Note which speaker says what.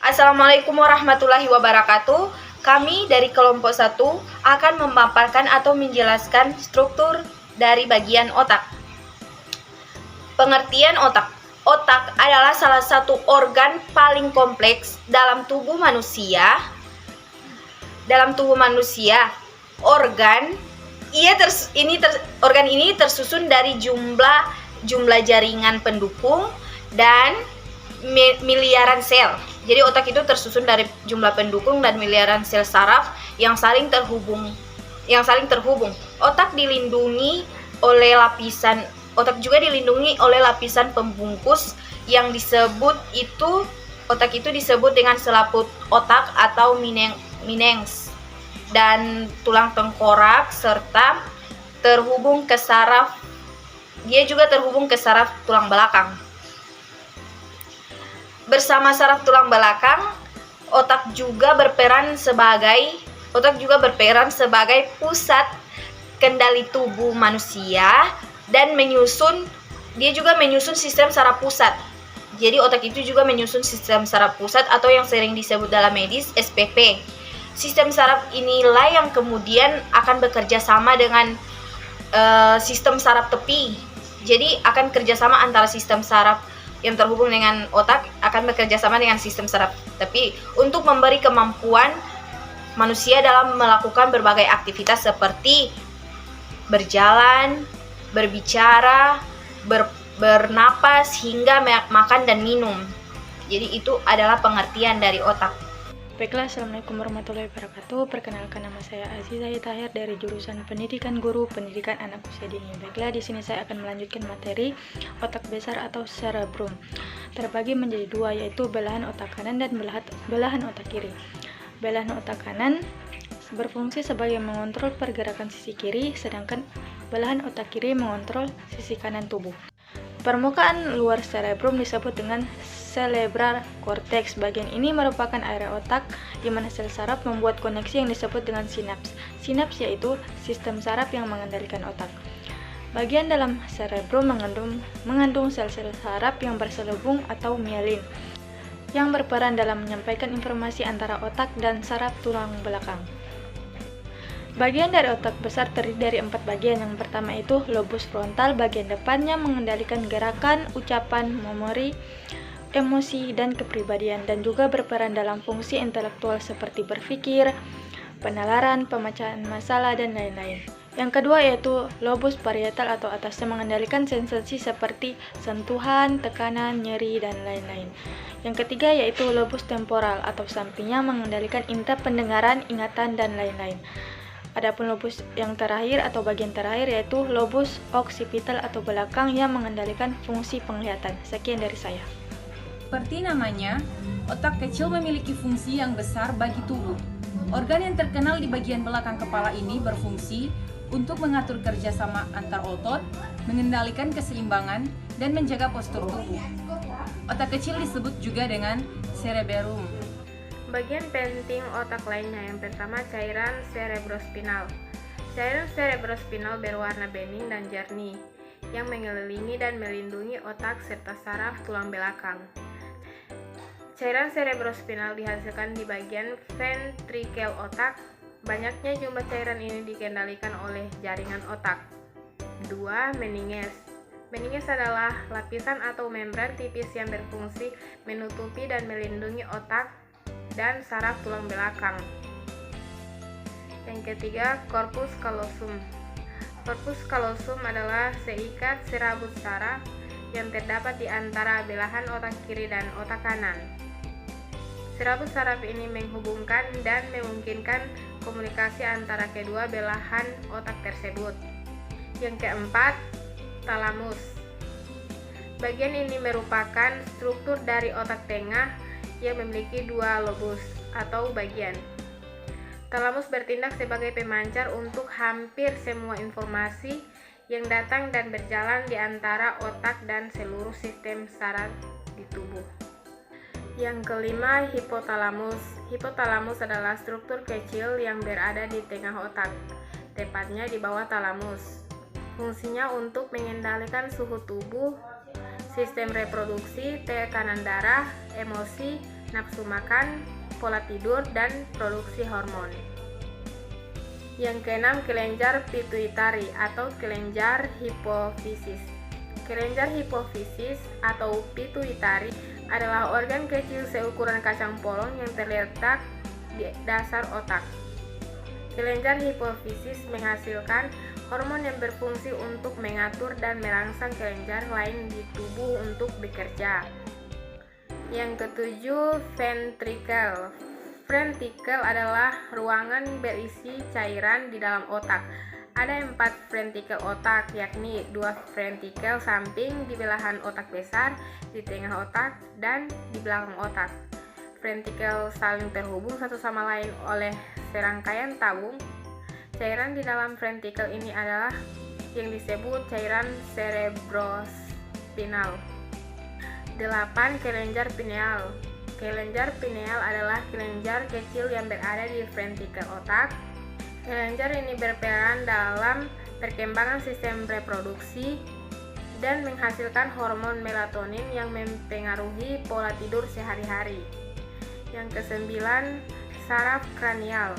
Speaker 1: Assalamualaikum warahmatullahi wabarakatuh. Kami dari kelompok 1 akan memaparkan atau menjelaskan struktur dari bagian otak. Pengertian otak. Otak adalah salah satu organ paling kompleks dalam tubuh manusia. Organ ini tersusun dari jumlah jaringan pendukung dan miliaran sel. Jadi otak itu tersusun dari jumlah pendukung dan miliaran sel saraf yang saling terhubung. Otak juga dilindungi oleh lapisan pembungkus yang disebut dengan selaput otak atau meninges dan tulang tengkorak serta terhubung ke saraf. Dia juga terhubung ke saraf tulang belakang. Bersama saraf tulang belakang, otak juga berperan sebagai pusat kendali tubuh manusia dan dia juga menyusun sistem saraf pusat. Jadi otak itu juga menyusun sistem saraf pusat atau yang sering disebut dalam medis SPP. Sistem saraf inilah yang kemudian akan bekerja sama dengan sistem saraf tepi. Jadi akan kerjasama antara sistem saraf yang terhubung dengan otak akan bekerja sama dengan sistem saraf tepi untuk memberi kemampuan manusia dalam melakukan berbagai aktivitas seperti berjalan, berbicara, bernapas, hingga makan dan minum. Jadi itu adalah pengertian dari otak.
Speaker 2: Baiklah, Assalamualaikum warahmatullahi wabarakatuh. Perkenalkan, nama saya Aziza Tahir dari jurusan Pendidikan Guru Pendidikan Anak Usia Dini. Baiklah, di sini saya akan melanjutkan materi otak besar atau cerebrum. Terbagi menjadi dua, yaitu belahan otak kanan dan belahan otak kiri. Belahan otak kanan berfungsi sebagai mengontrol pergerakan sisi kiri, sedangkan belahan otak kiri mengontrol sisi kanan tubuh. Permukaan luar cerebrum disebut dengan cerebral cortex. Bagian ini merupakan area otak di mana sel saraf membuat koneksi yang disebut dengan sinaps. Sinaps yaitu sistem saraf yang mengendalikan otak. Bagian dalam cerebrum mengandung sel-sel saraf yang berselubung atau mielin, yang berperan dalam menyampaikan informasi antara otak dan saraf tulang belakang. Bagian dari otak besar terdiri dari 4 bagian. Yang pertama itu lobus frontal, bagian depannya mengendalikan gerakan, ucapan, memori, emosi, dan kepribadian, dan juga berperan dalam fungsi intelektual seperti berpikir, penalaran, pemecahan masalah, dan lain-lain. Yang kedua yaitu lobus parietal atau atasnya mengendalikan sensasi seperti sentuhan, tekanan, nyeri, dan lain-lain. Yang ketiga yaitu lobus temporal atau sampingnya mengendalikan indera pendengaran, ingatan, dan lain-lain. Adapun lobus yang terakhir atau bagian terakhir yaitu lobus occipital atau belakang yang mengendalikan fungsi penglihatan. Sekian dari saya.
Speaker 3: Seperti namanya, otak kecil memiliki fungsi yang besar bagi tubuh. Organ yang terkenal di bagian belakang kepala ini berfungsi untuk mengatur kerjasama antar otot, mengendalikan keseimbangan, dan menjaga postur tubuh. Otak kecil disebut juga dengan cerebellum.
Speaker 4: Bagian penting otak lainnya yang pertama cairan cerebrospinal. Cairan cerebrospinal berwarna bening dan jernih yang mengelilingi dan melindungi otak serta saraf tulang belakang. Cairan cerebrospinal dihasilkan di bagian ventrikel otak. Banyaknya jumlah cairan ini dikendalikan oleh jaringan otak. 2. Meninges. Meninges adalah lapisan atau membran tipis yang berfungsi menutupi dan melindungi otak dan saraf tulang belakang. Yang ketiga, corpus callosum. Corpus callosum adalah seikat serabut saraf yang terdapat di antara belahan otak kiri dan otak kanan. Serabut saraf ini menghubungkan dan memungkinkan komunikasi antara kedua belahan otak tersebut. Yang keempat, talamus. Bagian ini merupakan struktur dari otak tengah yang memiliki 2 lobus atau bagian. Talamus bertindak sebagai pemancar untuk hampir semua informasi yang datang dan berjalan di antara otak dan seluruh sistem saraf di tubuh. Yang kelima, hipotalamus. Hipotalamus adalah struktur kecil yang berada di tengah otak, tepatnya di bawah talamus. Fungsinya untuk mengendalikan suhu tubuh, sistem reproduksi, tekanan darah, emosi, nafsu makan, pola tidur, dan produksi hormon. Yang keenam, kelenjar pituitari atau kelenjar hipofisis. Kelenjar hipofisis atau pituitari adalah organ kecil seukuran kacang polong yang terletak di dasar otak. Kelenjar hipofisis menghasilkan hormon yang berfungsi untuk mengatur dan merangsang kelenjar lain di tubuh untuk bekerja. Yang ketujuh, ventricle. Ventricle adalah ruangan berisi cairan di dalam otak. Ada 4 ventricle otak, yakni 2 ventricle samping di belahan otak besar, di tengah otak, dan di belakang otak. Ventricle saling terhubung satu sama lain oleh serangkaian tabung. Cairan di dalam ventricle ini adalah yang disebut cairan cerebrospinal. 8. Kelenjar pineal. Kelenjar pineal adalah kelenjar kecil yang berada di ventricle otak. Kelenjar ini berperan dalam perkembangan sistem reproduksi dan menghasilkan hormon melatonin yang mempengaruhi pola tidur sehari-hari. Yang ke-9, saraf kranial.